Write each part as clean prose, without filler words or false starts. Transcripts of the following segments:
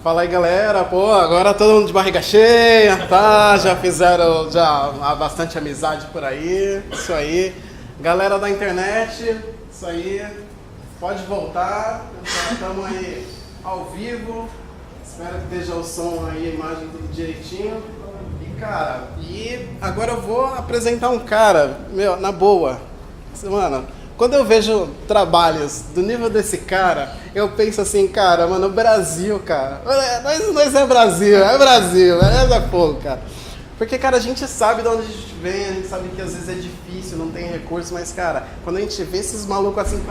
Fala aí, galera. Pô, agora todo mundo de barriga cheia, tá? Já fizeram bastante amizade por aí. Isso aí. Galera da internet, isso aí. Pode voltar. Já estamos aí ao vivo. Espero que esteja o som aí, a imagem tudo direitinho. E, cara, agora eu vou apresentar um cara, meu, na boa. Mano, quando eu vejo trabalhos do nível desse cara, eu penso assim, cara, mano, o Brasil, cara. Nós é Brasil, é fogo, cara. Porque, cara, a gente sabe de onde a gente vem, a gente sabe que às vezes é difícil, não tem recurso, mas, cara, quando a gente vê esses malucos assim,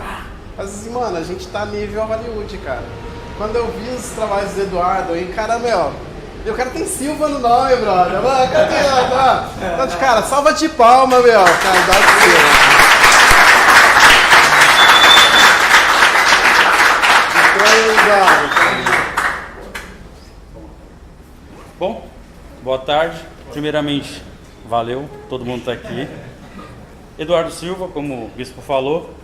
às vezes, mano, a gente tá nível Hollywood, cara. Quando eu vi os trabalhos do Eduardo aí, cara, meu, o cara tem Silva no nome, brother. Mano, cara, salva de palma, meu. Cara, dá Silva. Bom, boa tarde. Primeiramente, valeu, todo mundo está aqui. Eduardo Silva, como o Bispo falou.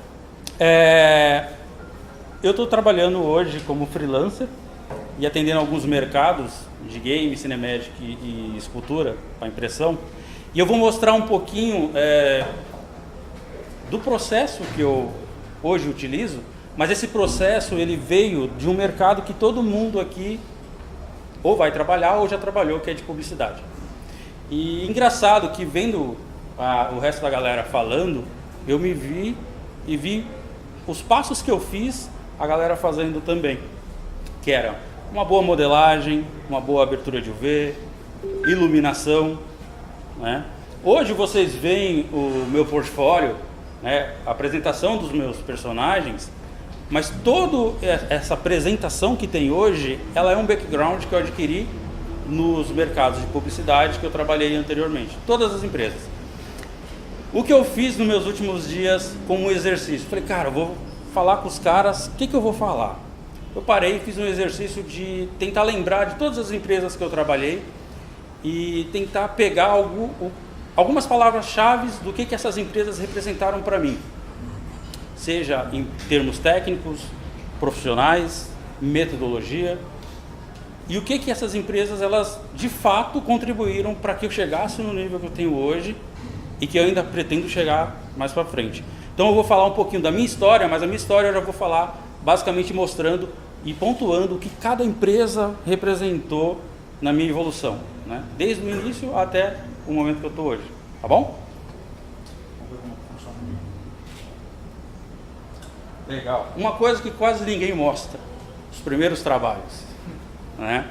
Eu estou trabalhando hoje como freelancer e atendendo alguns mercados de game, cinemática e escultura para impressão. E eu vou mostrar um pouquinho do processo que eu hoje utilizo. Mas esse processo ele veio de um mercado que todo mundo aqui ou vai trabalhar ou já trabalhou, que é de publicidade. E engraçado que vendo o resto da galera falando, eu me vi e vi os passos que eu fiz, a galera fazendo também. Que era uma boa modelagem, uma boa abertura de UV, iluminação, né? Hoje vocês veem o meu portfólio, né, a apresentação dos meus personagens. Mas toda essa apresentação que tem hoje, ela é um background que eu adquiri nos mercados de publicidade que eu trabalhei anteriormente, todas as empresas. O que eu fiz nos meus últimos dias como exercício? Falei, cara, eu vou falar com os caras, o que eu vou falar? Eu parei e fiz um exercício de tentar lembrar de todas as empresas que eu trabalhei e tentar pegar algumas palavras-chave do que essas empresas representaram para mim. Seja em termos técnicos, profissionais, metodologia, e o que essas empresas elas de fato contribuíram para que eu chegasse no nível que eu tenho hoje e que eu ainda pretendo chegar mais para frente. Então eu vou falar um pouquinho da minha história, mas a minha história eu já vou falar basicamente mostrando e pontuando o que cada empresa representou na minha evolução, né? Desde o início até o momento que eu estou hoje, tá bom? Legal. Uma coisa que quase ninguém mostra, os primeiros trabalhos, né?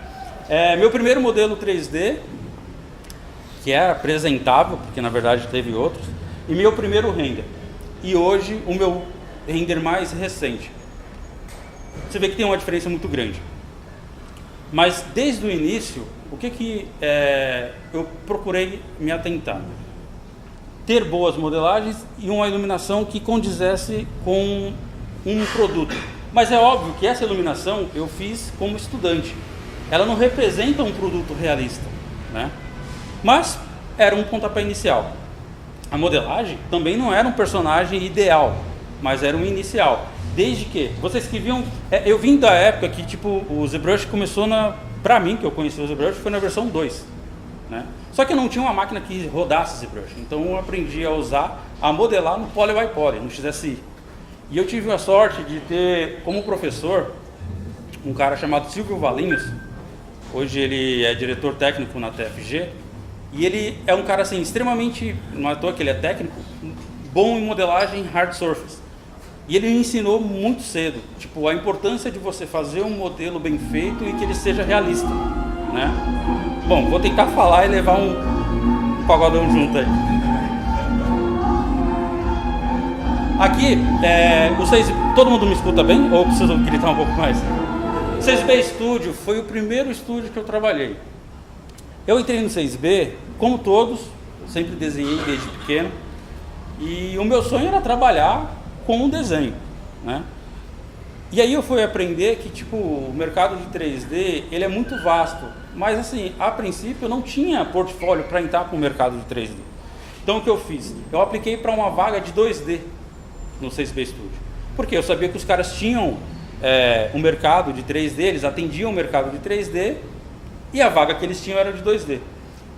Meu primeiro modelo 3D, que era apresentável, porque na verdade teve outros, e meu primeiro render. E hoje o meu render mais recente. Você vê que tem uma diferença muito grande. Mas desde o início, o que eu procurei me atentar? Ter boas modelagens e uma iluminação que condizesse com um produto. Mas é óbvio que essa iluminação eu fiz como estudante. Ela não representa um produto realista, né? Mas era um pontapé inicial. A modelagem também não era um personagem ideal, mas era um inicial. Desde que, vocês que viam, eu vim da época que tipo, o ZBrush começou pra mim, que eu conheci o ZBrush, foi na versão 2, né? Só que eu não tinha uma máquina que rodasse ZBrush, então eu aprendi a usar, a modelar no Poly by Poly, no XSI. E eu tive a sorte de ter como professor um cara chamado Silvio Valinhos. Hoje ele é diretor técnico na TFG. E ele é um cara assim, extremamente, não é à toa que ele é técnico, bom em modelagem hard surface. E ele me ensinou muito cedo, tipo, a importância de você fazer um modelo bem feito e que ele seja realista, né? Bom, vou tentar falar e levar um pagodão junto aí. Aqui, todo mundo me escuta bem ou preciso gritar um pouco mais? O 6B Studio foi o primeiro estúdio que eu trabalhei. Eu entrei no 6B, como todos, eu sempre desenhei desde pequeno, e o meu sonho era trabalhar com um desenho, né? E aí eu fui aprender que tipo, o mercado de 3D ele é muito vasto, mas assim, a princípio eu não tinha portfólio para entrar com o mercado de 3D. Então o que eu fiz? Eu apliquei para uma vaga de 2D no 6B Studio, porque eu sabia que os caras tinham o mercado de 3D, eles atendiam o mercado de 3D e a vaga que eles tinham era de 2D.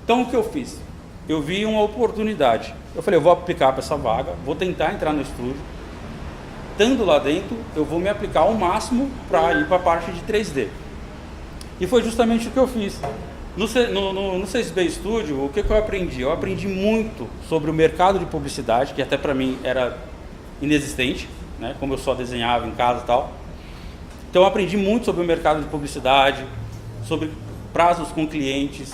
Então o que eu fiz? Eu vi uma oportunidade. Eu falei, eu vou aplicar para essa vaga, vou tentar entrar no estúdio. Estando lá dentro, eu vou me aplicar ao máximo para ir para a parte de 3D. E foi justamente o que eu fiz. No 6B Studio, o que eu aprendi? Eu aprendi muito sobre o mercado de publicidade, que até para mim era inexistente, né? Como eu só desenhava em casa e tal. Então eu aprendi muito sobre o mercado de publicidade, sobre prazos com clientes,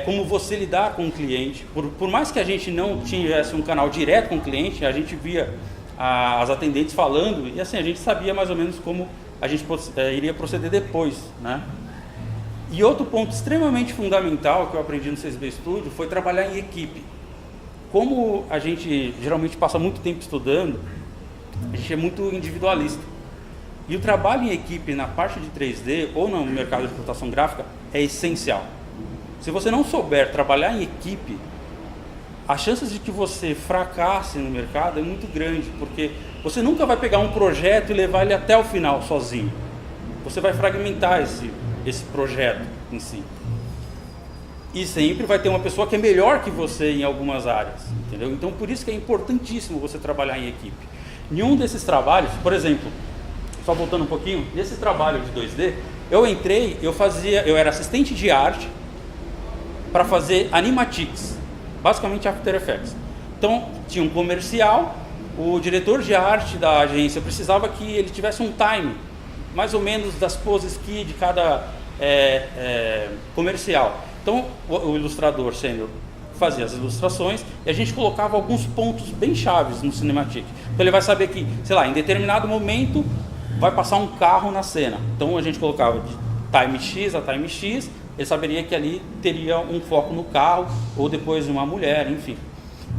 como você lidar com o cliente. Por mais que a gente não tivesse um canal direto com o cliente, a gente via as atendentes falando e assim a gente sabia mais ou menos como a gente iria proceder depois, né? E outro ponto extremamente fundamental que eu aprendi no 6B Studio foi trabalhar em equipe. Como a gente geralmente passa muito tempo estudando, a gente é muito individualista. E o trabalho em equipe na parte de 3D ou no mercado de computação gráfica é essencial. Se você não souber trabalhar em equipe, as chances de que você fracasse no mercado é muito grande, porque você nunca vai pegar um projeto e levar ele até o final sozinho. Você vai fragmentar esse projeto em si. E sempre vai ter uma pessoa que é melhor que você em algumas áreas, entendeu? Então por isso que é importantíssimo você trabalhar em equipe. Em um desses trabalhos, por exemplo, só voltando um pouquinho, nesse trabalho de 2D, eu era assistente de arte para fazer animatics, basicamente After Effects. Então tinha um comercial, o diretor de arte da agência precisava que ele tivesse um time, mais ou menos das poses que de cada comercial. Então o ilustrador sênior fazia as ilustrações e a gente colocava alguns pontos bem chaves no cinematic. Então ele vai saber que, sei lá, em determinado momento vai passar um carro na cena. Então a gente colocava de time X a time X, ele saberia que ali teria um foco no carro ou depois uma mulher, enfim.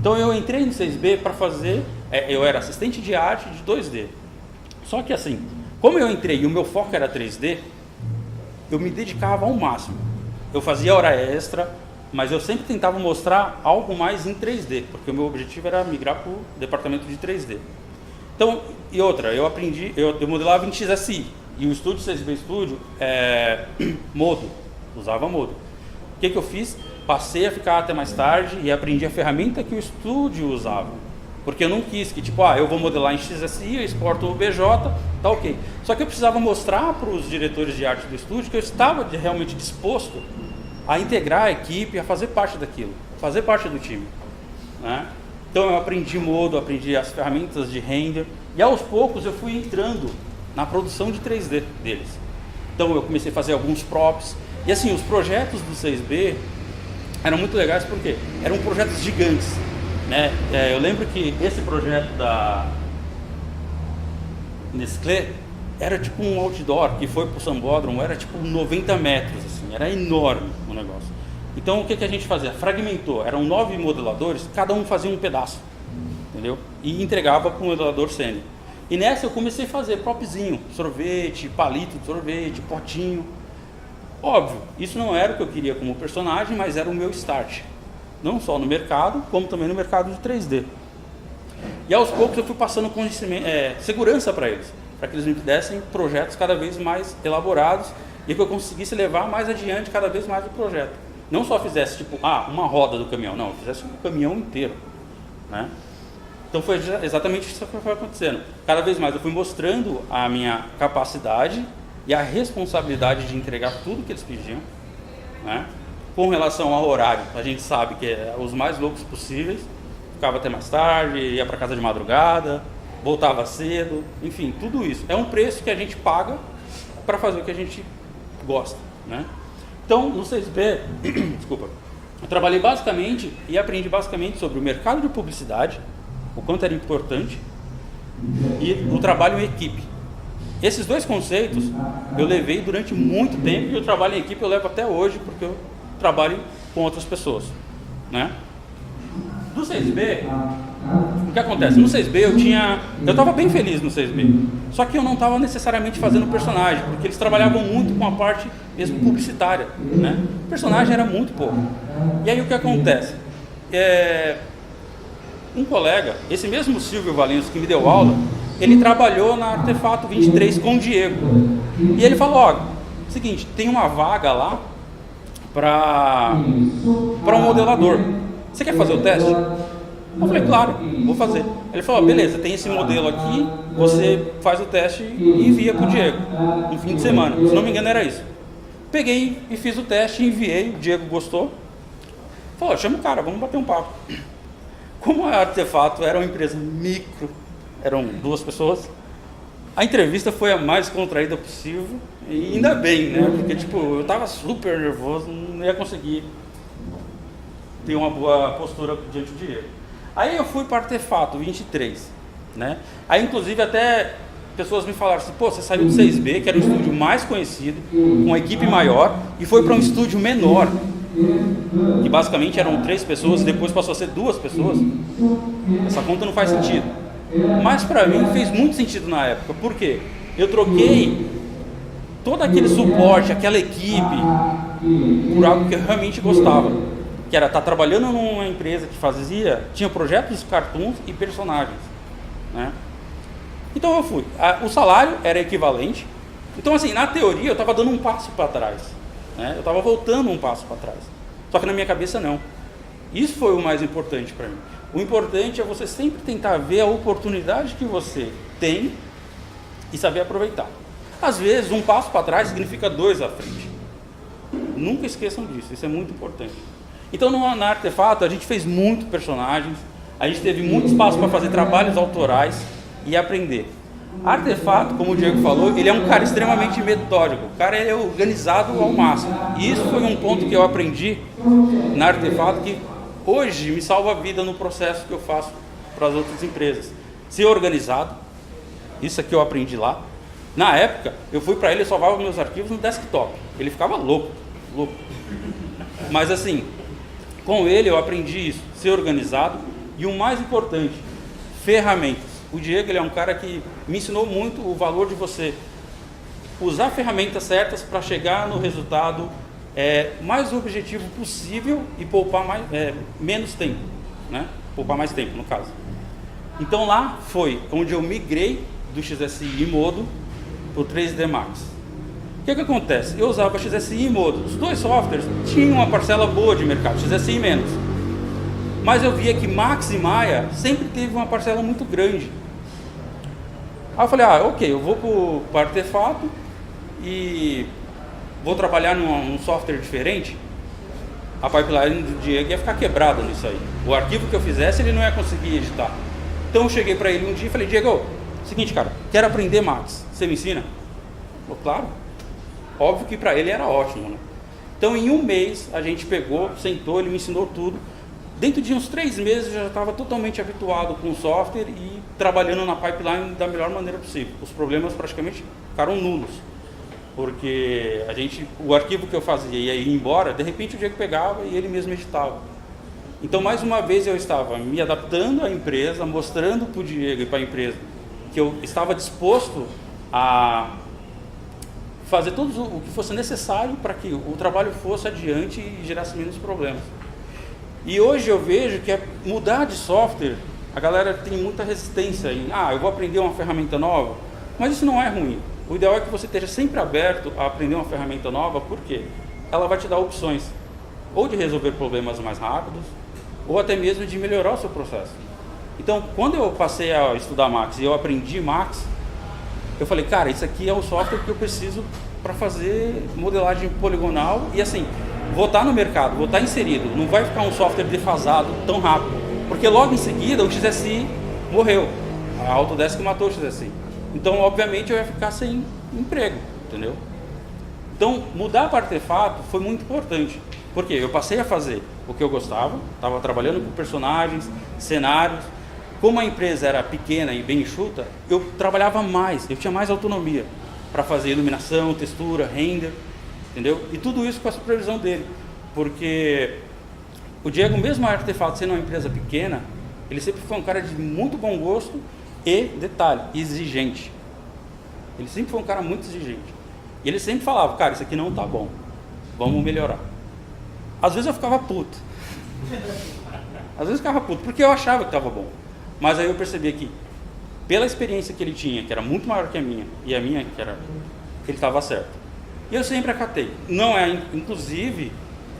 Então eu entrei no 6B para fazer, eu era assistente de arte de 2D. Só que assim, como eu entrei e o meu foco era 3D, eu me dedicava ao máximo. Eu fazia hora extra, mas eu sempre tentava mostrar algo mais em 3D, porque o meu objetivo era migrar para o departamento de 3D. Então, e outra, eu aprendi, eu modelava em XSI, e o estúdio 6B Studio Modo, usava Modo. O que eu fiz? Passei a ficar até mais tarde e aprendi a ferramenta que o estúdio usava. Porque eu não quis que, tipo, eu vou modelar em XSI, eu exporto o BJ, tá ok. Só que eu precisava mostrar para os diretores de arte do estúdio que eu estava realmente disposto a integrar a equipe, a fazer parte daquilo, fazer parte do time, né? Então eu aprendi Modo, aprendi as ferramentas de render e aos poucos eu fui entrando na produção de 3D deles. Então eu comecei a fazer alguns props e assim, os projetos do 6B eram muito legais porque eram projetos gigantes, né? Eu lembro que esse projeto da Nestlé era tipo um outdoor que foi pro Sambódromo, era tipo 90 metros, assim, era enorme o negócio. Então o que a gente fazia? Fragmentou, eram 9 modeladores, cada um fazia um pedaço, entendeu? E entregava para o modelador sênior. E nessa eu comecei a fazer propzinho, sorvete, palito de sorvete, potinho. Óbvio, isso não era o que eu queria como personagem, mas era o meu start. Não só no mercado, como também no mercado de 3D. E aos poucos eu fui passando segurança para eles, para que eles me dessem projetos cada vez mais elaborados e que eu conseguisse levar mais adiante cada vez mais o projeto. Não só fizesse tipo, uma roda do caminhão, não, eu fizesse o caminhão inteiro, né? Então foi exatamente isso que foi acontecendo. Cada vez mais eu fui mostrando a minha capacidade e a responsabilidade de entregar tudo que eles pediam, né? Com relação ao horário, a gente sabe que é os mais loucos possíveis, ficava até mais tarde, ia para casa de madrugada, voltava cedo, enfim, tudo isso. É um preço que a gente paga para fazer o que a gente gosta, né? Então, no 6B, desculpa, eu trabalhei basicamente e aprendi basicamente sobre o mercado de publicidade, o quanto era importante, e o trabalho em equipe. Esses dois conceitos eu levei durante muito tempo e o trabalho em equipe eu levo até hoje, porque eu trabalho com outras pessoas, né? Do 6B, o que acontece? No 6B eu estava bem feliz no 6B, só que eu não estava necessariamente fazendo personagem, porque eles trabalhavam muito com a parte mesmo publicitária, né? O personagem era muito pouco. E aí o que acontece? Um colega, esse mesmo Silvio Valenço que me deu aula, ele trabalhou na Artefato 23 com o Diego. E ele falou, ó, seguinte, tem uma vaga lá para um modelador. Você quer fazer o teste? Eu falei, claro, vou fazer. Ele falou, beleza, tem esse modelo aqui, você faz o teste e envia para o Diego, no fim de semana. Se não me engano era isso. Peguei e fiz o teste, enviei, o Diego gostou. Falou, chama o cara, vamos bater um papo. Como a Artefato era uma empresa micro, eram 2 pessoas, a entrevista foi a mais contraída possível, e ainda bem, né? Porque tipo, eu tava super nervoso, não ia conseguir ter uma boa postura diante do Diego. Aí eu fui para Artefato 23, né? Aí inclusive até pessoas me falaram assim, pô, você saiu do 6B, que era um estúdio mais conhecido, com uma equipe maior, e foi para um estúdio menor, que basicamente eram 3 pessoas, depois passou a ser 2 pessoas. Essa conta não faz sentido. Mas para mim fez muito sentido na época. Por quê? Eu troquei todo aquele suporte, aquela equipe, por algo que eu realmente gostava, que era estar trabalhando numa empresa que tinha projetos, cartoons e personagens, né? Então eu fui. O salário era equivalente. Então assim, na teoria eu estava dando um passo para trás, né? Eu estava voltando um passo para trás. Só que na minha cabeça não. Isso foi o mais importante para mim. O importante é você sempre tentar ver a oportunidade que você tem e saber aproveitar. Às vezes, um passo para trás significa 2 à frente. Nunca esqueçam disso, isso é muito importante. Então, na Artefato, a gente fez muito personagens, a gente teve muito espaço para fazer trabalhos autorais e aprender. Artefato, como o Diego falou, ele é um cara extremamente metódico, o cara é organizado ao máximo. E isso foi um ponto que eu aprendi na Artefato, que hoje me salva a vida no processo que eu faço para as outras empresas. Ser organizado, isso aqui eu aprendi lá. Na época, eu fui para ele e salvava meus arquivos no desktop. Ele ficava louco. Mas assim, com ele eu aprendi isso, ser organizado e o mais importante, ferramentas. O Diego, ele é um cara que me ensinou muito o valor de você usar ferramentas certas para chegar no resultado mais objetivo possível e poupar menos tempo, né? Poupar mais tempo, no caso. Então lá foi onde eu migrei do XSI Modo para o 3D Max. O que acontece? Eu usava XSI e Modo. Os 2 softwares tinham uma parcela boa de mercado, XSI menos. Mas eu via que Max e Maya sempre teve uma parcela muito grande. Aí eu falei, ok, eu vou para o Artefato e vou trabalhar num software diferente. A pipeline do Diego ia ficar quebrada nisso aí. O arquivo que eu fizesse, ele não ia conseguir editar. Então eu cheguei para ele um dia e falei, Diego, seguinte cara, quero aprender Max, você me ensina? Falei, claro. Óbvio que para ele era ótimo, né? Então em um mês a gente pegou, sentou, ele me ensinou tudo. Dentro de uns 3 meses eu já estava totalmente habituado com o software e trabalhando na pipeline da melhor maneira possível. Os problemas praticamente ficaram nulos, porque o arquivo que eu fazia ia ir embora, de repente o Diego pegava e ele mesmo editava. Então mais uma vez eu estava me adaptando à empresa, mostrando para o Diego e para a empresa que eu estava disposto a fazer tudo o que fosse necessário para que o trabalho fosse adiante e gerasse menos problemas. E hoje eu vejo que mudar de software, a galera tem muita resistência em, eu vou aprender uma ferramenta nova, mas isso não é ruim. O ideal é que você esteja sempre aberto a aprender uma ferramenta nova, porque ela vai te dar opções, ou de resolver problemas mais rápidos, ou até mesmo de melhorar o seu processo. Então, quando eu passei a estudar Max e eu aprendi Max, eu falei, cara, isso aqui é o software que eu preciso para fazer modelagem poligonal e assim, vou estar no mercado, vou estar inserido, não vai ficar um software defasado tão rápido, porque logo em seguida o XSI morreu, a Autodesk matou o XSI, então obviamente eu ia ficar sem emprego, entendeu? Então mudar para Artefato foi muito importante, porque eu passei a fazer o que eu gostava, estava trabalhando com personagens, cenários, como a empresa era pequena e bem enxuta, eu trabalhava mais, eu tinha mais autonomia para fazer iluminação, textura, render, entendeu? E tudo isso com a supervisão dele, porque o Diego, mesmo a Artefato sendo uma empresa pequena, ele sempre foi um cara de muito bom gosto e, detalhe, exigente. Ele sempre foi um cara muito exigente. E ele sempre falava, cara, isso aqui não tá bom, vamos melhorar. Às vezes eu ficava puto. Às vezes eu ficava puto, porque eu achava que estava bom. Mas aí eu percebia que pela experiência que ele tinha, que era muito maior que a minha, e a minha, que era, ele estava certo. E eu sempre acatei. Não é, inclusive,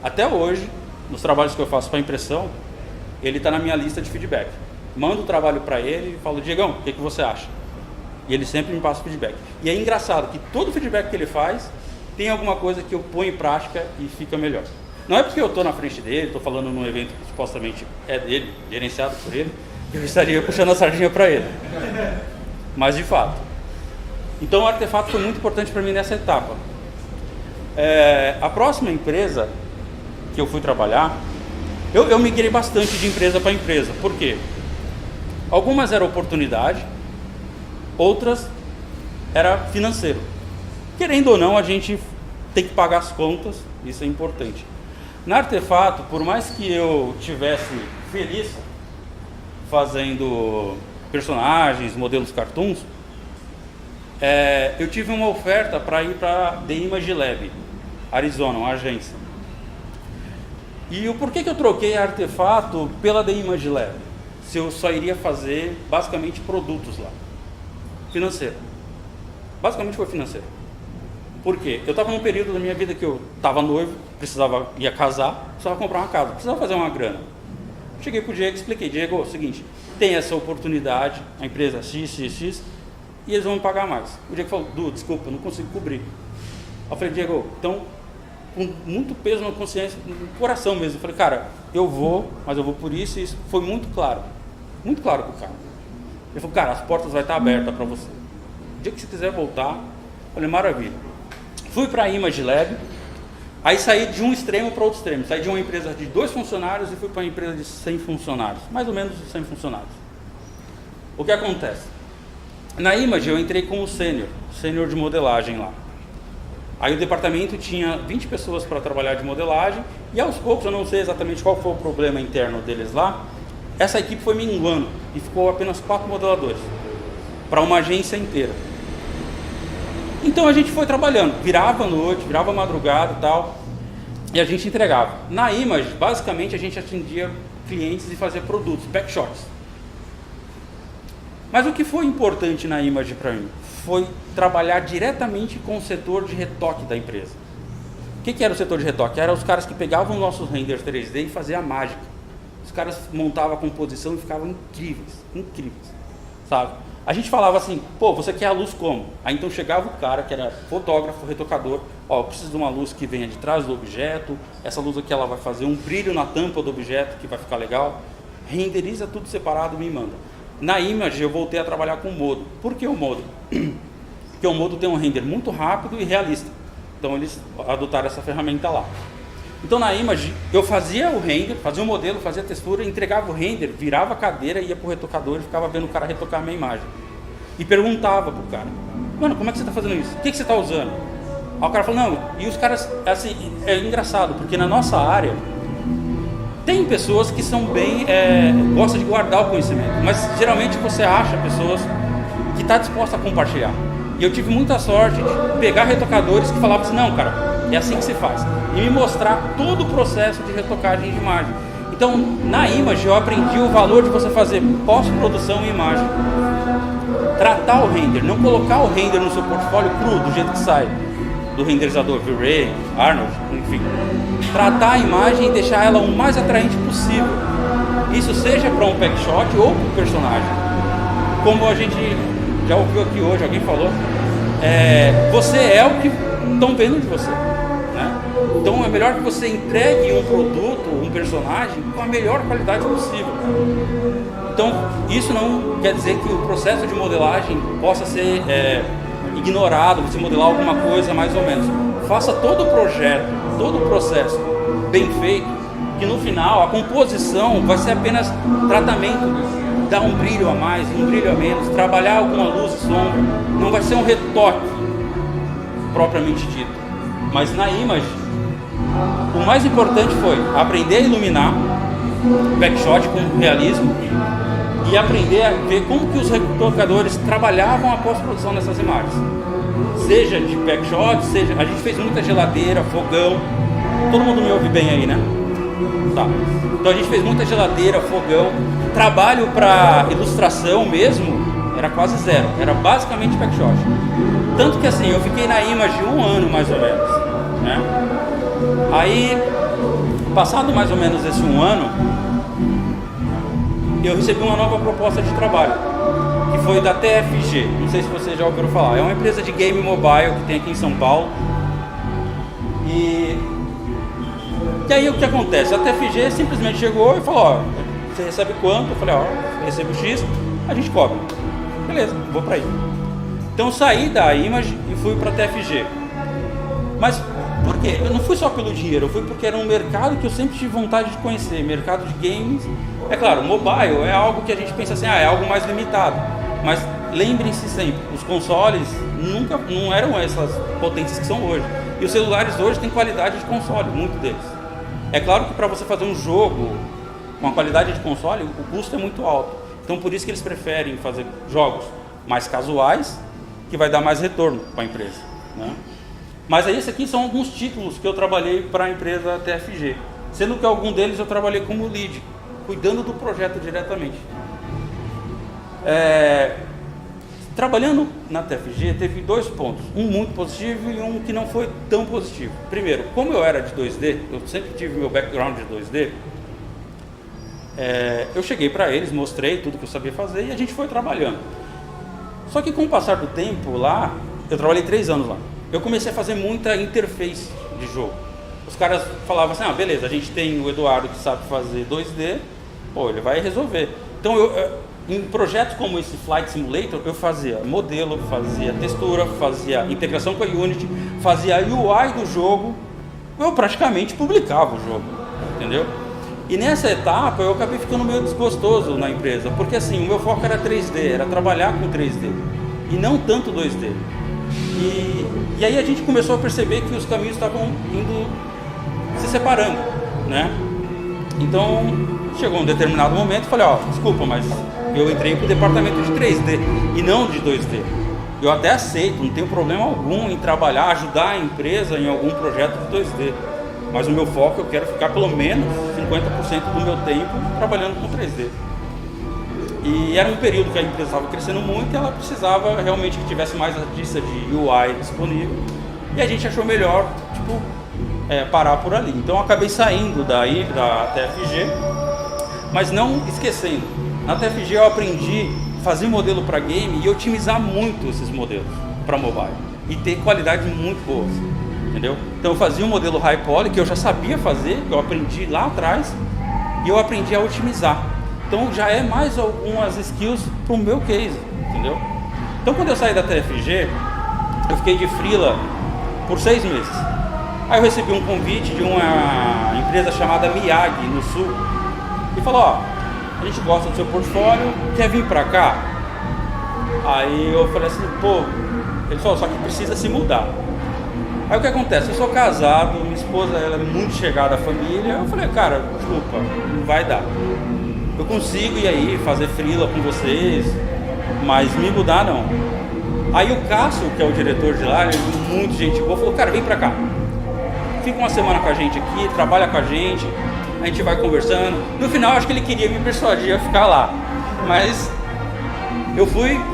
até hoje, nos trabalhos que eu faço para impressão, ele está na minha lista de feedback. Mando o trabalho para ele e falo, Diegão, o que você acha? E ele sempre me passa o feedback. E é engraçado que todo feedback que ele faz, tem alguma coisa que eu ponho em prática e fica melhor. Não é porque eu estou na frente dele, estou falando num evento que supostamente é dele, gerenciado por ele, que eu estaria puxando a sardinha para ele. Mas de fato. Então o Artefato foi muito importante para mim nessa etapa. A próxima empresa que eu fui trabalhar, eu migrei bastante de empresa para empresa. Por quê? Algumas eram oportunidade, outras era financeiro. Querendo ou não, a gente tem que pagar as contas, isso é importante. Na Artefato, por mais que eu tivesse feliz fazendo personagens, modelos cartoons, eu tive uma oferta para ir para The Image Lab, Arizona, uma agência. E o porquê que eu troquei a Artefato pela The Image Lab? Se eu só iria fazer basicamente produtos lá. Financeiro. Basicamente foi financeiro. Por quê? Eu estava num período da minha vida que eu estava noivo, ia casar, precisava comprar uma casa, precisava fazer uma grana. Cheguei pro Diego e expliquei, Diego, é o seguinte, tem essa oportunidade, a empresa X, e eles vão me pagar mais. O Diego falou, Du, desculpa, eu não consigo cobrir. Eu falei, Diego, então, com muito peso na consciência, no coração mesmo, eu falei, cara, eu vou, mas eu vou por isso, e isso foi muito claro pro cara. Ele falou, cara, as portas vão estar abertas para você. O dia que você quiser voltar, eu falei, maravilha. Fui para a Image Lab, aí saí de um extremo para outro extremo. Saí de uma empresa de 2 funcionários e fui para uma empresa de 100 funcionários. Mais ou menos 100 funcionários. O que acontece? Na Image eu entrei como sênior de modelagem lá. Aí o departamento tinha 20 pessoas para trabalhar de modelagem e aos poucos, eu não sei exatamente qual foi o problema interno deles lá, essa equipe foi minguando e ficou apenas 4 modeladores para uma agência inteira. Então a gente foi trabalhando, virava a noite, virava a madrugada e tal, e a gente entregava. Na Image, basicamente, a gente atendia clientes e fazia produtos, backshots. Mas o que foi importante na Image para mim? Foi trabalhar diretamente com o setor de retoque da empresa. O que era o setor de retoque? Eram os caras que pegavam nossos renders 3D e faziam a mágica. Os caras montavam a composição e ficavam incríveis, sabe? A gente falava assim, pô, você quer a luz como? Aí então chegava o cara que era fotógrafo, retocador, ó, eu preciso de uma luz que venha de trás do objeto, essa luz aqui ela vai fazer um brilho na tampa do objeto que vai ficar legal, renderiza tudo separado e me manda. Na Image eu voltei a trabalhar com o Modo. Por que o Modo? Porque o Modo tem um render muito rápido e realista, então eles adotaram essa ferramenta lá. Então na Image eu fazia o render, fazia o modelo, fazia a textura, entregava o render, virava a cadeira, ia pro retocador e ficava vendo o cara retocar a minha imagem. E perguntava pro cara, mano, como é que você tá fazendo isso? O que você tá usando? Aí o cara falou, não, e os caras, assim, é engraçado, porque na nossa área tem pessoas que são bem, gostam de guardar o conhecimento, mas geralmente você acha pessoas que tá disposta a compartilhar. E eu tive muita sorte de pegar retocadores que falavam assim, não, cara, é assim que se faz. E me mostrar todo o processo de retocagem de imagem. Então, na Image, eu aprendi o valor de você fazer pós-produção em imagem. Tratar o render, não colocar o render no seu portfólio cru, do jeito que sai. Do renderizador V-Ray, Arnold, enfim. Tratar a imagem e deixar ela o mais atraente possível. Isso seja para um backshot ou para o personagem. Como a gente já ouviu aqui hoje, alguém falou, você é o que estão vendo de você. Então é melhor que você entregue um produto, um personagem com a melhor qualidade possível. Então isso não quer dizer que o processo de modelagem possa ser ignorado, você modelar alguma coisa mais ou menos. Faça todo o projeto, todo o processo bem feito, que no final a composição vai ser apenas tratamento, dar um brilho a mais, um brilho a menos, trabalhar alguma luz e sombra, não vai ser um retoque propriamente dito. Mas na Image, o mais importante foi aprender a iluminar backshot com realismo e aprender a ver como que os retocadores trabalhavam a pós-produção nessas imagens. Seja de backshot, seja... A gente fez muita geladeira, fogão. Todo mundo me ouve bem aí, né? Tá. Então a gente fez muita geladeira, fogão. Trabalho para ilustração mesmo, era quase zero, era basicamente Packshot. Tanto que assim, eu fiquei na Image 1 ano mais ou menos, né? Aí, passado mais ou menos esse 1 ano, eu recebi uma nova proposta de trabalho, que foi da TFG, não sei se vocês já ouviram falar, é uma empresa de game mobile que tem aqui em São Paulo. E aí o que acontece? A TFG simplesmente chegou e falou, ó, você recebe quanto? Eu falei, ó, eu recebo X, a gente cobra. Beleza, vou pra aí. Então eu saí da Image e fui pra TFG. Mas por quê? Eu não fui só pelo dinheiro, eu fui porque era um mercado que eu sempre tive vontade de conhecer, mercado de games. É claro, mobile é algo que a gente pensa assim, é algo mais limitado. Mas lembrem-se sempre, os consoles não eram essas potências que são hoje. E os celulares hoje têm qualidade de console, muito deles. É claro que para você fazer um jogo com a qualidade de console, o custo é muito alto. Então por isso que eles preferem fazer jogos mais casuais, que vai dar mais retorno para a empresa, né? Mas aí esses aqui são alguns títulos que eu trabalhei para a empresa TFG. Sendo que algum deles eu trabalhei como lead, cuidando do projeto diretamente. Trabalhando na TFG teve 2 pontos, um muito positivo e um que não foi tão positivo. Primeiro, como eu era de 2D, eu sempre tive meu background de 2D, eu cheguei para eles, mostrei tudo que eu sabia fazer e a gente foi trabalhando. Só que com o passar do tempo lá, eu trabalhei 3 anos lá, eu comecei a fazer muita interface de jogo. Os caras falavam assim, beleza, a gente tem o Eduardo que sabe fazer 2D, pô, ele vai resolver. Então em projetos como esse Flight Simulator, eu fazia modelo, fazia textura, fazia integração com a Unity, fazia a UI do jogo, eu praticamente publicava o jogo, entendeu? E nessa etapa eu acabei ficando meio desgostoso na empresa, porque assim, o meu foco era 3D, era trabalhar com 3D, e não tanto 2D. E aí a gente começou a perceber que os caminhos estavam indo se separando, né? Então chegou um determinado momento e falei, desculpa, mas eu entrei para o departamento de 3D e não de 2D. Eu até aceito, não tenho problema algum em trabalhar, ajudar a empresa em algum projeto de 2D. Mas o meu foco, eu quero ficar pelo menos 50% do meu tempo trabalhando com 3D. E era um período que a empresa estava crescendo muito e ela precisava realmente que tivesse mais artista de UI disponível. E a gente achou melhor, parar por ali. Então eu acabei saindo da TFG, mas não esquecendo. Na TFG eu aprendi a fazer modelo para game e otimizar muito esses modelos para mobile e ter qualidades muito boas, entendeu? Então eu fazia um modelo high poly que eu já sabia fazer, que eu aprendi lá atrás e eu aprendi a otimizar. Então já é mais algumas skills para o meu case, entendeu? Então quando eu saí da TFG, eu fiquei de freela por 6 meses. Aí eu recebi um convite de uma empresa chamada Miyagi, no Sul, e falou, a gente gosta do seu portfólio, quer vir pra cá? Aí eu falei assim, ele falou, só que precisa se mudar. Aí o que acontece? Eu sou casado, minha esposa ela é muito chegada à família, eu falei, cara, desculpa, não vai dar. Eu consigo ir aí fazer freela com vocês, mas me mudar não. Aí o Cássio, que é o diretor de lá, ele é muito gente boa, falou, cara, vem pra cá. Fica uma semana com a gente aqui, trabalha com a gente vai conversando. No final, acho que ele queria me persuadir a ficar lá. Mas eu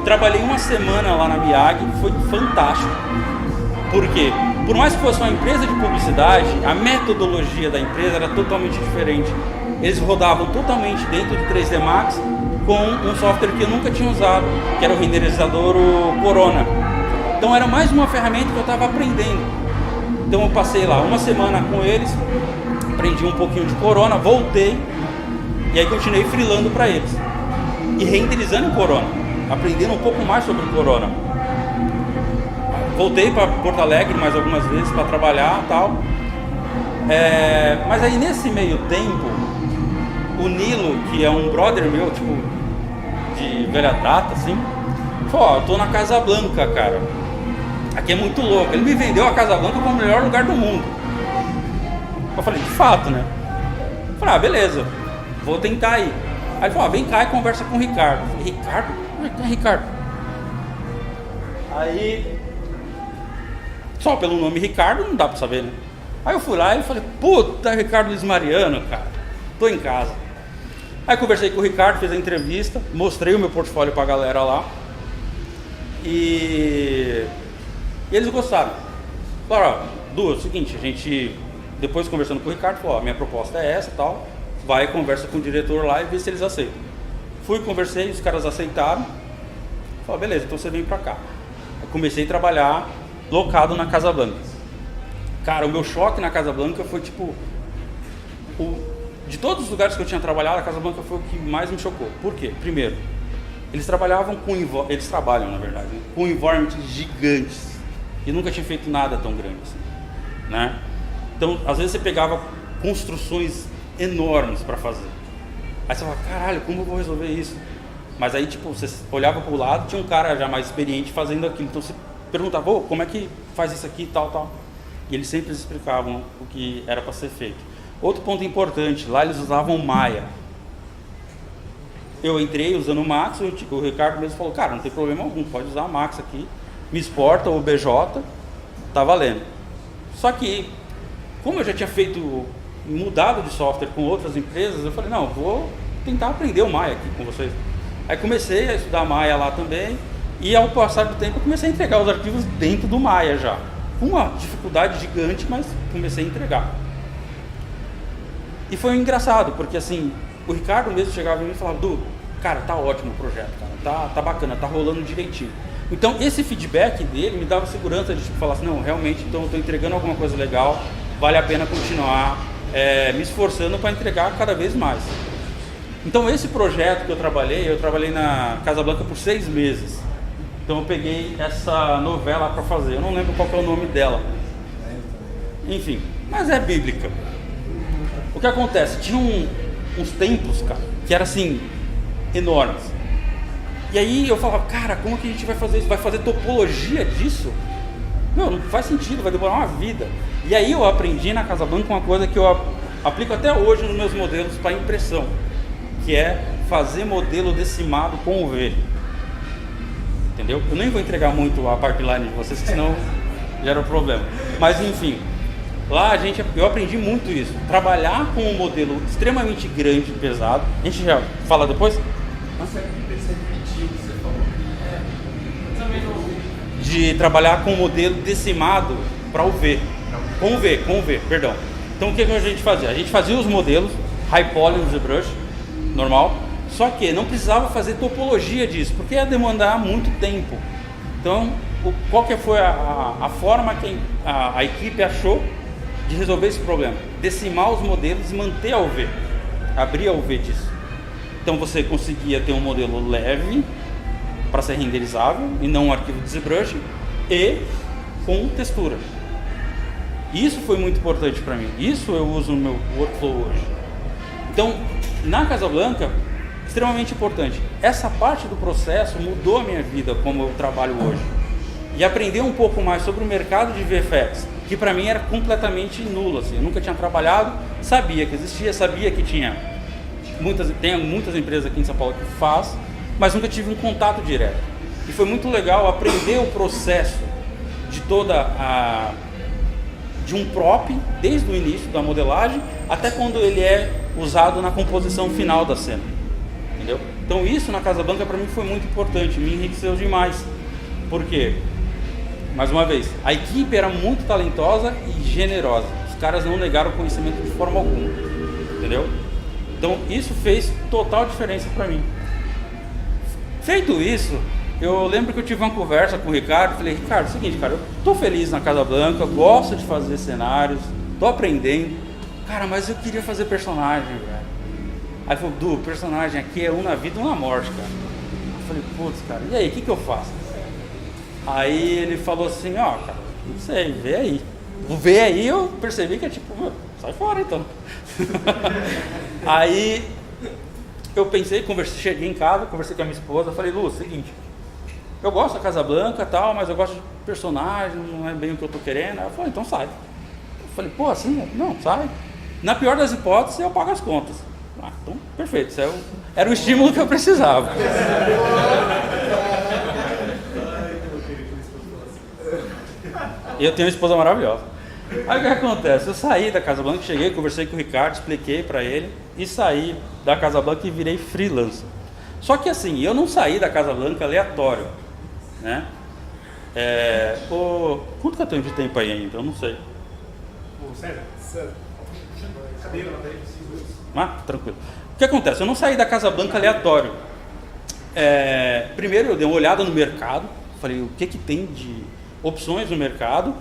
trabalhei uma semana lá na Miyagi, foi fantástico. Por quê? Por mais que fosse uma empresa de publicidade, a metodologia da empresa era totalmente diferente. Eles rodavam totalmente dentro do 3D Max com um software que eu nunca tinha usado, que era o renderizador Corona. Então era mais uma ferramenta que eu estava aprendendo. Então eu passei lá uma semana com eles, aprendi um pouquinho de Corona, voltei e aí continuei freelando para eles e renderizando em Corona, aprendendo um pouco mais sobre Corona. Voltei para Porto Alegre mais algumas vezes para trabalhar e tal. Mas aí nesse meio tempo, o Nilo, que é um brother meu, de velha data, assim, falou, eu tô na Casa Blanca, cara. Aqui é muito louco. Ele me vendeu a Casa Blanca como o melhor lugar do mundo. Eu falei, de fato, né? Eu falei, beleza, vou tentar ir. Aí ele falou, vem cá e conversa com o Ricardo. Eu falei, Ricardo? Quem é Ricardo? Aí, só pelo nome Ricardo não dá pra saber, né? Aí eu fui lá e falei, puta, Ricardo Luiz Mariano, cara, tô em casa. Aí conversei com o Ricardo, fiz a entrevista, mostrei o meu portfólio pra galera lá. E eles gostaram. Falaram, ó, Du, é o seguinte, a gente, depois conversando com o Ricardo, falou, ó, minha proposta é essa, tal, vai, conversa com o diretor lá e vê se eles aceitam. Fui, conversei, os caras aceitaram. Falei, beleza, então você vem pra cá. Eu comecei a trabalhar locado na Casa Blanca. Cara, o meu choque na Casa Blanca foi tipo... de todos os lugares que eu tinha trabalhado, a Casa Blanca foi o que mais me chocou. Por quê? Primeiro, eles trabalhavam com... Eles trabalham, na verdade, né, com environments gigantes. E nunca tinha feito nada tão grande assim, né? Então, às vezes você pegava construções enormes para fazer. Aí você fala, caralho, como eu vou resolver isso? Mas aí, tipo, você olhava para o lado, tinha um cara já mais experiente fazendo aquilo. Então você perguntava, oh, como é que faz isso aqui, tal, tal. E eles sempre explicavam o que era para ser feito. Outro ponto importante, lá eles usavam Maya. Eu entrei usando o Max, o Ricardo mesmo falou, cara, não tem problema algum, pode usar a Max aqui. Me exporta o BJ, tá valendo. Só que, como eu já tinha mudado de software com outras empresas, eu falei, não, vou tentar aprender o Maya aqui com vocês. Aí comecei a estudar Maya lá também, e ao passar do tempo eu comecei a entregar os arquivos dentro do Maya já. Com uma dificuldade gigante, mas comecei a entregar. E foi engraçado, porque assim, o Ricardo mesmo chegava em mim e falava, Du, cara, tá ótimo o projeto, cara, tá bacana, tá rolando direitinho. Então esse feedback dele me dava segurança de tipo, falar assim, não, realmente então eu tô entregando alguma coisa legal, vale a pena continuar me esforçando para entregar cada vez mais. Então esse projeto que eu trabalhei na Casa Blanca por 6 meses. Então eu peguei essa novela para fazer, eu não lembro qual que é o nome dela. Enfim, mas é bíblica. O que acontece? Tinha uns templos, cara, que eram assim, enormes. E aí eu falava, cara, como que a gente vai fazer isso? Vai fazer topologia disso? Não faz sentido, vai demorar uma vida. E aí eu aprendi na Casa Blanca uma coisa que eu aplico até hoje nos meus modelos para impressão, que é fazer modelo decimado com o V. Entendeu? Eu nem vou entregar muito a pipeline de vocês, senão gera um problema. Mas enfim, lá eu aprendi muito isso. Trabalhar com um modelo extremamente grande e pesado. A gente já fala depois? De trabalhar com o modelo decimado para o V. Com o V, perdão. Então o que a gente fazia? A gente fazia os modelos, High Poly no ZBrush, normal. Só que não precisava fazer topologia disso, porque ia demandar muito tempo. Então, qual que foi a forma que a equipe achou de resolver esse problema? Decimar os modelos e manter a UV, abrir a UV disso. Então você conseguia ter um modelo leve para ser renderizável e não um arquivo de ZBrush e com textura. Isso foi muito importante para mim. Isso eu uso no meu workflow hoje. Então, na Casa Blanca, extremamente importante. Essa parte do processo mudou a minha vida como eu trabalho hoje. E aprender um pouco mais sobre o mercado de VFX, que para mim era completamente nulo. Assim. Eu nunca tinha trabalhado, sabia que existia, sabia que tem muitas empresas aqui em São Paulo que faz, mas nunca tive um contato direto. E foi muito legal aprender o processo de de um prop, desde o início da modelagem, até quando ele é usado na composição final da cena. Entendeu? Então isso na Casa Blanca para mim foi muito importante, me enriqueceu demais. Por quê? Mais uma vez, a equipe era muito talentosa e generosa. Os caras não negaram o conhecimento de forma alguma. Entendeu? Então isso fez total diferença para mim. Feito isso, eu lembro que eu tive uma conversa com o Ricardo. Falei, Ricardo, é o seguinte, cara, eu tô feliz na Casa Blanca, gosto de fazer cenários, tô aprendendo. Cara, mas eu queria fazer personagem, velho. Aí ele falou, Du, personagem aqui é um na vida e um na morte, cara. Eu falei, putz, cara, e aí, o que eu faço? Aí ele falou assim, ó, cara, não sei, vê aí. O vê aí eu percebi que é tipo, meu, sai fora então. Aí eu pensei, cheguei em casa, conversei com a minha esposa, falei, Lu, seguinte, eu gosto da Casa Blanca e tal, mas eu gosto de personagem, não é bem o que eu tô querendo. Aí ela falou, então sai. Eu falei, pô, assim? Não, sai. Na pior das hipóteses, eu pago as contas. Ah, então, perfeito, isso era o estímulo que eu precisava. E eu tenho uma esposa maravilhosa. Aí o que acontece? Eu saí da Casa Blanca, cheguei, conversei com o Ricardo, expliquei para ele e saí da Casa Blanca e virei freelancer. Só que assim, eu não saí da Casa Blanca aleatório, né? Quanto que eu tenho de tempo aí ainda? Eu não sei. Sério. Cadeira lá dentro, 5 minutos. Ah, tranquilo. O que acontece? Eu não saí da Casa Blanca aleatório. Primeiro eu dei uma olhada no mercado, falei o que tem de opções no mercado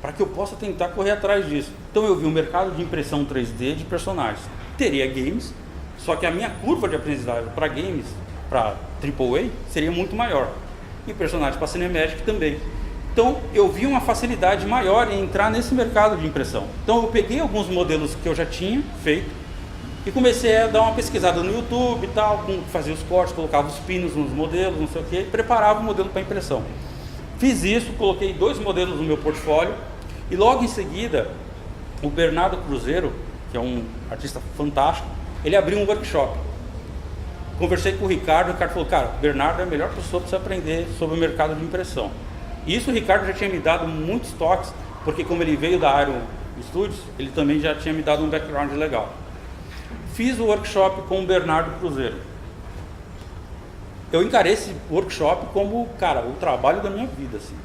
para que eu possa tentar correr atrás disso. Então eu vi um mercado de impressão 3D de personagens. Teria games, só que a minha curva de aprendizagem para games, para AAA, seria muito maior. E personagens para Cinematic também. Então eu vi uma facilidade maior em entrar nesse mercado de impressão. Então eu peguei alguns modelos que eu já tinha feito e comecei a dar uma pesquisada no YouTube e tal, fazia os cortes, colocava os pinos nos modelos, não sei o que, e preparava o modelo para impressão. Fiz isso, coloquei 2 modelos no meu portfólio e logo em seguida o Bernardo Cruzeiro, que é um artista fantástico, ele abriu um workshop. Conversei com o Ricardo falou, cara, o Bernardo é a melhor pessoa para você aprender sobre o mercado de impressão. E isso o Ricardo já tinha me dado muitos toques, porque como ele veio da Aero Studios, ele também já tinha me dado um background legal. Fiz o workshop com o Bernardo Cruzeiro. Eu encarei esse workshop como, cara, o trabalho da minha vida, assim.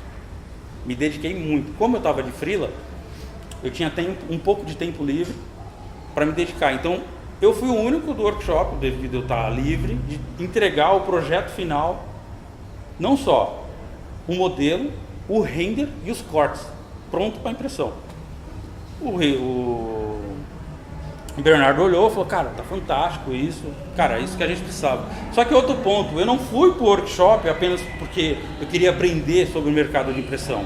Me dediquei muito. Como eu estava de freela, eu tinha um pouco de tempo livre para me dedicar. Então, eu fui o único do workshop, devido a eu estar livre, de entregar o projeto final, não só o modelo, o render e os cortes, pronto para impressão. O Bernardo olhou e falou, cara, tá fantástico isso, cara, é isso que a gente precisava. Só que outro ponto, eu não fui para o workshop apenas porque eu queria aprender sobre o mercado de impressão.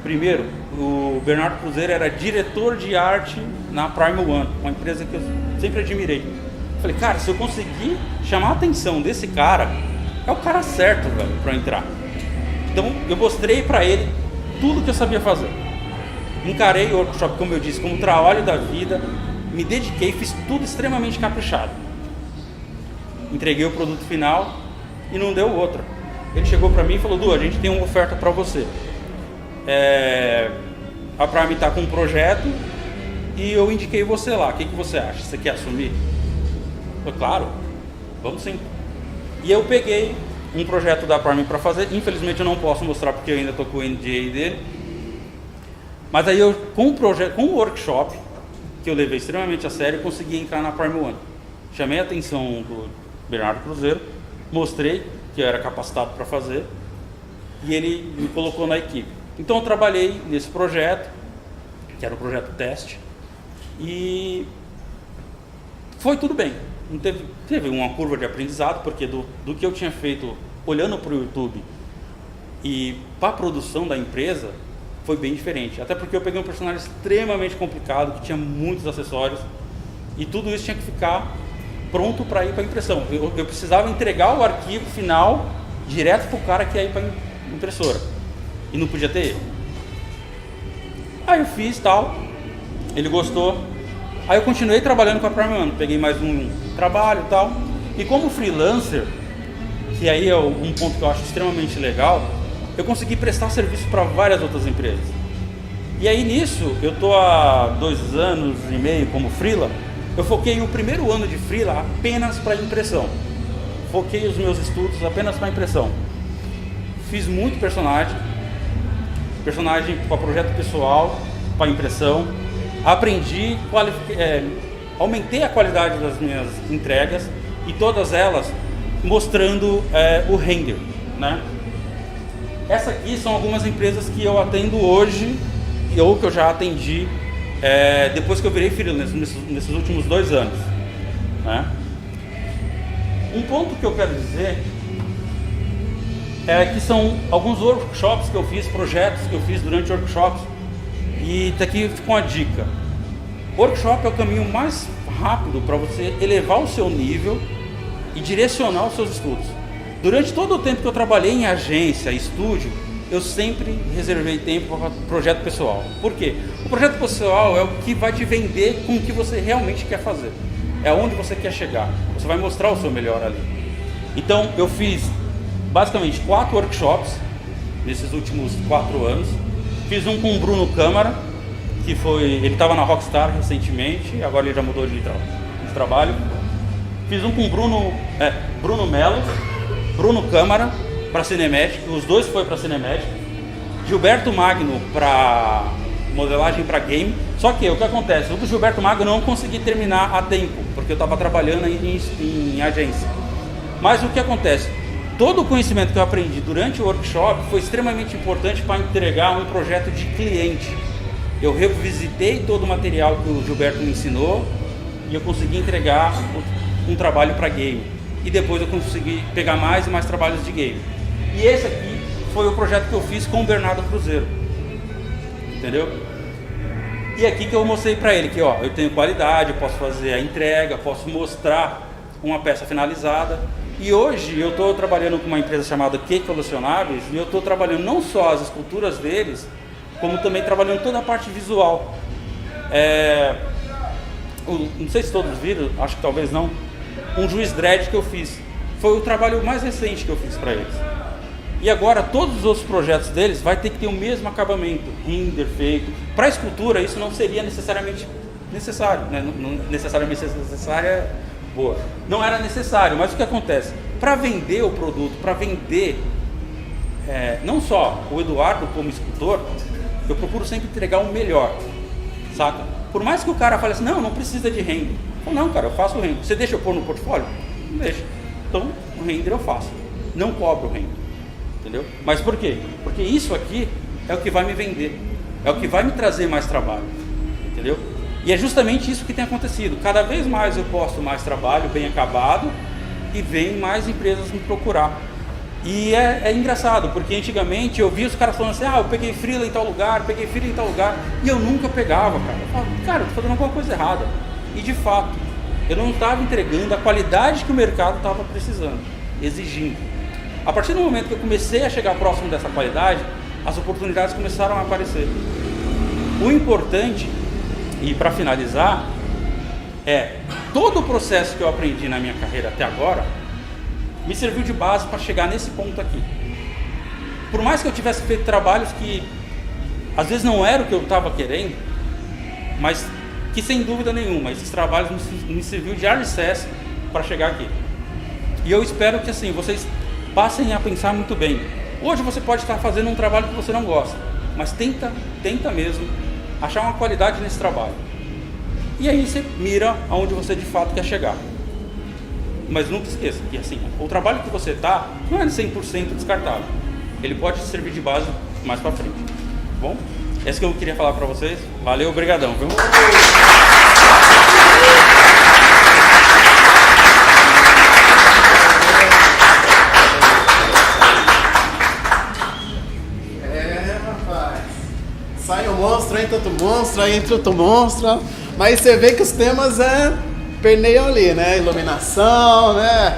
Primeiro, o Bernardo Cruzeiro era diretor de arte na Prime One, uma empresa que eu sempre admirei. Falei, cara, se eu conseguir chamar a atenção desse cara, é o cara certo, velho, para entrar. Então, eu mostrei para ele tudo que eu sabia fazer. Encarei o workshop, como eu disse, como trabalho da vida, me dediquei, fiz tudo extremamente caprichado. Entreguei o produto final e não deu outra. Ele chegou para mim e falou, Du, a gente tem uma oferta para você. A Prime está com um projeto e eu indiquei você lá, o que você acha? Você quer assumir? Eu falei, claro, vamos sim. E eu peguei um projeto da Prime para fazer, infelizmente eu não posso mostrar porque eu ainda estou com o NDA dele, mas aí eu, com o workshop, que eu levei extremamente a sério, consegui entrar na Prime One. Chamei a atenção do Bernardo Cruzeiro, mostrei que eu era capacitado para fazer e ele me colocou na equipe. Então eu trabalhei nesse projeto, que era um projeto teste, e foi tudo bem. Não teve uma curva de aprendizado, porque do que eu tinha feito olhando para o YouTube e para a produção da empresa, foi bem diferente. Até porque eu peguei um personagem extremamente complicado, que tinha muitos acessórios, e tudo isso tinha que ficar pronto para ir para a impressão. Eu precisava entregar o arquivo final direto para o cara que ia ir para a impressora. E não podia ter erro. Aí eu fiz tal, ele gostou. Aí eu continuei trabalhando com a Prime One, peguei mais um trabalho e tal. E como freelancer, que aí é um ponto que eu acho extremamente legal, eu consegui prestar serviço para várias outras empresas. E aí nisso, eu estou há 2 anos e meio como freela, eu foquei o primeiro ano de freela apenas para impressão. Foquei os meus estudos apenas para impressão. Fiz muito personagem para projeto pessoal, para impressão. Aprendi, aumentei a qualidade das minhas entregas e todas elas mostrando o render, né? Essa aqui são algumas empresas que eu atendo hoje ou que eu já atendi depois que eu virei freelancer nesses últimos 2 anos, né? Um ponto que eu quero dizer que são alguns workshops que eu fiz, projetos que eu fiz durante workshops, e daqui fica uma dica. Workshop é o caminho mais rápido para você elevar o seu nível e direcionar os seus estudos. Durante todo o tempo que eu trabalhei em agência, estúdio, eu sempre reservei tempo para projeto pessoal. Por quê? O projeto pessoal é o que vai te vender com o que você realmente quer fazer. É onde você quer chegar. Você vai mostrar o seu melhor ali. Então, eu fiz basicamente 4 workshops nesses últimos 4 anos. Fiz um com o Bruno Câmara, que ele estava na Rockstar recentemente, agora ele já mudou de trabalho. Fiz um com o Bruno Melo, Bruno Câmara, para Cinematic, os dois foi para Cinematic. Gilberto Magno para modelagem para game. Só que o que acontece? O do Gilberto Magno eu não consegui terminar a tempo, porque eu estava trabalhando em agência. Mas o que acontece? Todo o conhecimento que eu aprendi durante o workshop foi extremamente importante para entregar um projeto de cliente. Eu revisitei todo o material que o Gilberto me ensinou e eu consegui entregar um trabalho para game. E depois eu consegui pegar mais e mais trabalhos de game. E esse aqui foi o projeto que eu fiz com o Bernardo Cruzeiro. Entendeu? E aqui que eu mostrei para ele que ó, eu tenho qualidade, eu posso fazer a entrega, posso mostrar uma peça finalizada. E hoje eu estou trabalhando com uma empresa chamada Que Colecionáveis e eu estou trabalhando não só as esculturas deles, como também trabalhando toda a parte visual. Não sei se todos viram, acho que talvez não. Um Juiz Dredd que eu fiz. Foi o trabalho mais recente que eu fiz para eles. E agora todos os outros projetos deles vai ter que ter o mesmo acabamento, render feito. Para a escultura isso não seria necessariamente necessário, né? Não necessariamente necessário, boa. Não era necessário, mas o que acontece? Para vender o produto, para vender não só o Eduardo como escultor, eu procuro sempre entregar o melhor, saca? Por mais que o cara fale assim, não precisa de render. Não, cara, eu faço o render. Você deixa eu pôr no portfólio? Não deixa. Então, o render eu faço. Não cobro o render. Entendeu? Mas por quê? Porque isso aqui é o que vai me vender. É o que vai me trazer mais trabalho. Entendeu? E é justamente isso que tem acontecido. Cada vez mais eu posto mais trabalho bem acabado e vem mais empresas me procurar. E é engraçado, porque antigamente eu via os caras falando assim, eu peguei freela em tal lugar, peguei freela em tal lugar, e eu nunca pegava, cara. Eu falava, cara, eu tô fazendo alguma coisa errada. E de fato, eu não estava entregando a qualidade que o mercado estava precisando, exigindo. A partir do momento que eu comecei a chegar próximo dessa qualidade, as oportunidades começaram a aparecer. O importante, e para finalizar, todo o processo que eu aprendi na minha carreira até agora, me serviu de base para chegar nesse ponto aqui. Por mais que eu tivesse feito trabalhos que às vezes não era o que eu estava querendo, mas que sem dúvida nenhuma, esses trabalhos me serviu de alicerce para chegar aqui. E eu espero que assim, vocês passem a pensar muito bem. Hoje você pode estar fazendo um trabalho que você não gosta, mas tenta mesmo achar uma qualidade nesse trabalho. E aí você mira aonde você de fato quer chegar. Mas nunca esqueça que assim, o trabalho que você está não é 100% descartável. Ele pode servir de base mais para frente. Tá bom? Esse que eu queria falar para vocês. Valeu, obrigadão, viu? Rapaz. Sai um monstro, entra outro monstro, aí entra outro monstro. Mas você vê que os temas permeiam ali, né? Iluminação, né?